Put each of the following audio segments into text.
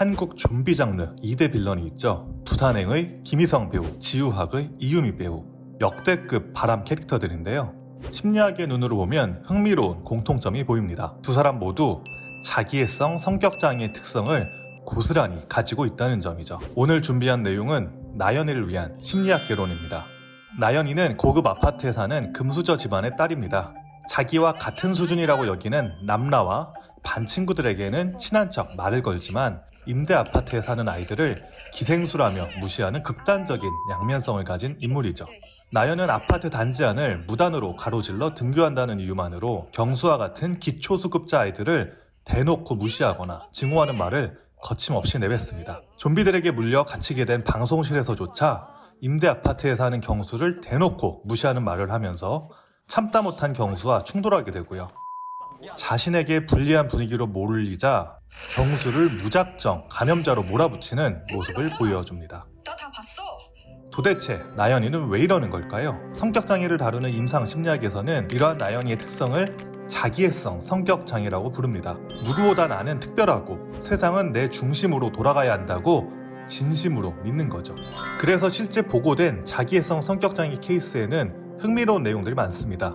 한국 좀비 장르 2대 빌런이 있죠. 부산행의 김희성 배우, 지우학의 이유미 배우, 역대급 바람 캐릭터들인데요. 심리학의 눈으로 보면 흥미로운 공통점이 보입니다. 두 사람 모두 자기애성 성격장애의 특성을 고스란히 가지고 있다는 점이죠. 오늘 준비한 내용은 나연이를 위한 심리학 개론입니다. 나연이는 고급 아파트에 사는 금수저 집안의 딸입니다. 자기와 같은 수준이라고 여기는 남라와 반 친구들에게는 친한 척 말을 걸지만 임대 아파트에 사는 아이들을 기생수라며 무시하는 극단적인 양면성을 가진 인물이죠. 나연은 아파트 단지 안을 무단으로 가로질러 등교한다는 이유만으로 경수와 같은 기초수급자 아이들을 대놓고 무시하거나 증오하는 말을 거침없이 내뱉습니다. 좀비들에게 물려 갇히게 된 방송실에서조차 임대 아파트에 사는 경수를 대놓고 무시하는 말을 하면서 참다 못한 경수와 충돌하게 되고요. 자신에게 불리한 분위기로 몰리자 경수를 무작정 감염자로 몰아붙이는 모습을 보여줍니다. 나 다 봤어. 도대체 나연이는 왜 이러는 걸까요? 성격장애를 다루는 임상심리학에서는 이러한 나연이의 특성을 자기애성 성격장애라고 부릅니다. 누구보다 나는 특별하고 세상은 내 중심으로 돌아가야 한다고 진심으로 믿는 거죠. 그래서 실제 보고된 자기애성 성격장애 케이스에는 흥미로운 내용들이 많습니다.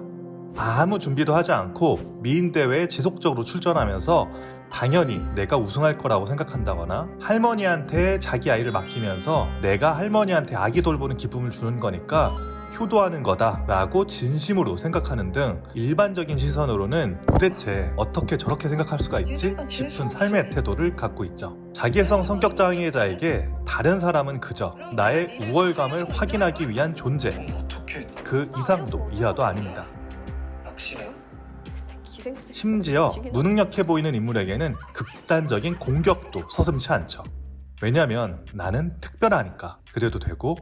아무 준비도 하지 않고 미인대회에 지속적으로 출전하면서 당연히 내가 우승할 거라고 생각한다거나, 할머니한테 자기 아이를 맡기면서 내가 할머니한테 아기 돌보는 기쁨을 주는 거니까 효도하는 거다 라고 진심으로 생각하는 등 일반적인 시선으로는 도대체 어떻게 저렇게 생각할 수가 있지? 싶은 삶의 태도를 갖고 있죠. 자기애성 성격장애자에게 다른 사람은 그저 나의 우월감을 확인하기 위한 존재, 그 이상도 이하도 아닙니다. 심지어 무능력해 보이는 인물에게는 극단적인 공격도 서슴지 않죠. 왜냐면 나는 특별하니까 그래도 되고,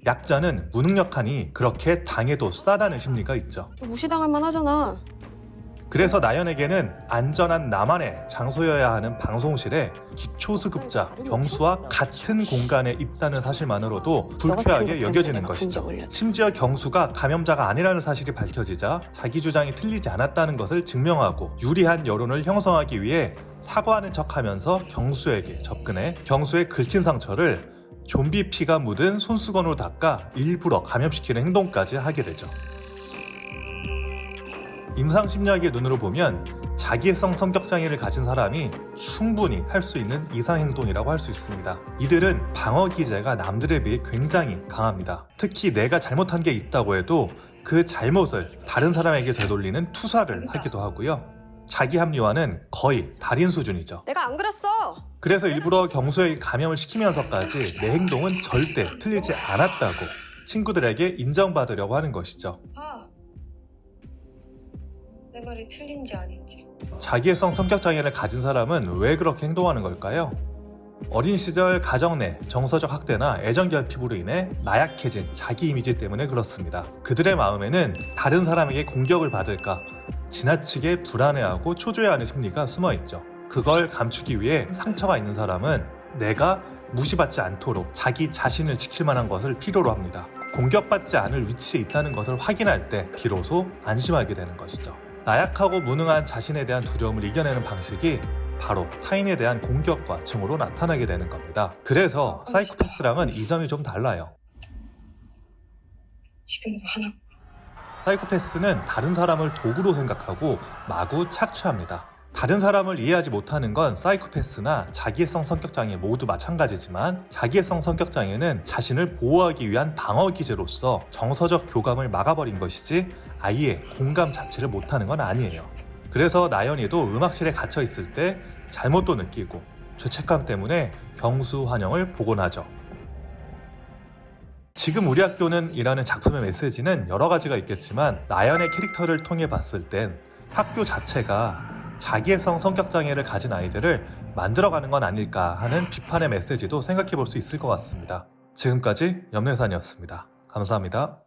약자는 무능력하니 그렇게 당해도 싸다는 심리가 있죠. 무시당할 만하잖아. 그래서 나연에게는 안전한 나만의 장소여야 하는 방송실에 기초수급자 경수와 같은 공간에 있다는 사실만으로도 불쾌하게 여겨지는 것이죠. 심지어 경수가 감염자가 아니라는 사실이 밝혀지자 자기 주장이 틀리지 않았다는 것을 증명하고 유리한 여론을 형성하기 위해 사과하는 척하면서 경수에게 접근해 경수의 긁힌 상처를 좀비 피가 묻은 손수건으로 닦아 일부러 감염시키는 행동까지 하게 되죠. 임상심리학의 눈으로 보면 자기애성 성격장애를 가진 사람이 충분히 할 수 있는 이상행동이라고 할 수 있습니다. 이들은 방어기제가 남들에 비해 굉장히 강합니다. 특히 내가 잘못한 게 있다고 해도 그 잘못을 다른 사람에게 되돌리는 투사를 하기도 하고요. 자기 합리화는 거의 달인 수준이죠. 내가 안 그랬어. 그래서 일부러 경수에게 감염을 시키면서까지 내 행동은 절대 틀리지 않았다고 친구들에게 인정받으려고 하는 것이죠. 내 말이 틀린지 아닌지. 자기애성 성격장애를 가진 사람은 왜 그렇게 행동하는 걸까요? 어린 시절 가정 내 정서적 학대나 애정 결핍으로 인해 나약해진 자기 이미지 때문에 그렇습니다. 그들의 마음에는 다른 사람에게 공격을 받을까 지나치게 불안해하고 초조해하는 심리가 숨어있죠. 그걸 감추기 위해 상처가 있는 사람은 내가 무시받지 않도록 자기 자신을 지킬 만한 것을 필요로 합니다. 공격받지 않을 위치에 있다는 것을 확인할 때 비로소 안심하게 되는 것이죠. 나약하고 무능한 자신에 대한 두려움을 이겨내는 방식이 바로 타인에 대한 공격과 증오로 나타나게 되는 겁니다. 그래서 사이코패스랑은 이 점이 좀 달라요. 지금도 하나. 사이코패스는 다른 사람을 도구로 생각하고 마구 착취합니다. 다른 사람을 이해하지 못하는 건 사이코패스나 자기애성 성격장애 모두 마찬가지지만, 자기애성 성격장애는 자신을 보호하기 위한 방어기제로서 정서적 교감을 막아버린 것이지 아예 공감 자체를 못하는 건 아니에요. 그래서 나연이도 음악실에 갇혀 있을 때 잘못도 느끼고 죄책감 때문에 경수 환영을 보곤 하죠. 지금 우리 학교는 이라는 작품의 메시지는 여러 가지가 있겠지만, 나연의 캐릭터를 통해 봤을 땐 학교 자체가 자기애성 성격장애를 가진 아이들을 만들어가는 건 아닐까 하는 비판의 메시지도 생각해 볼 수 있을 것 같습니다. 지금까지 염래산이었습니다. 감사합니다.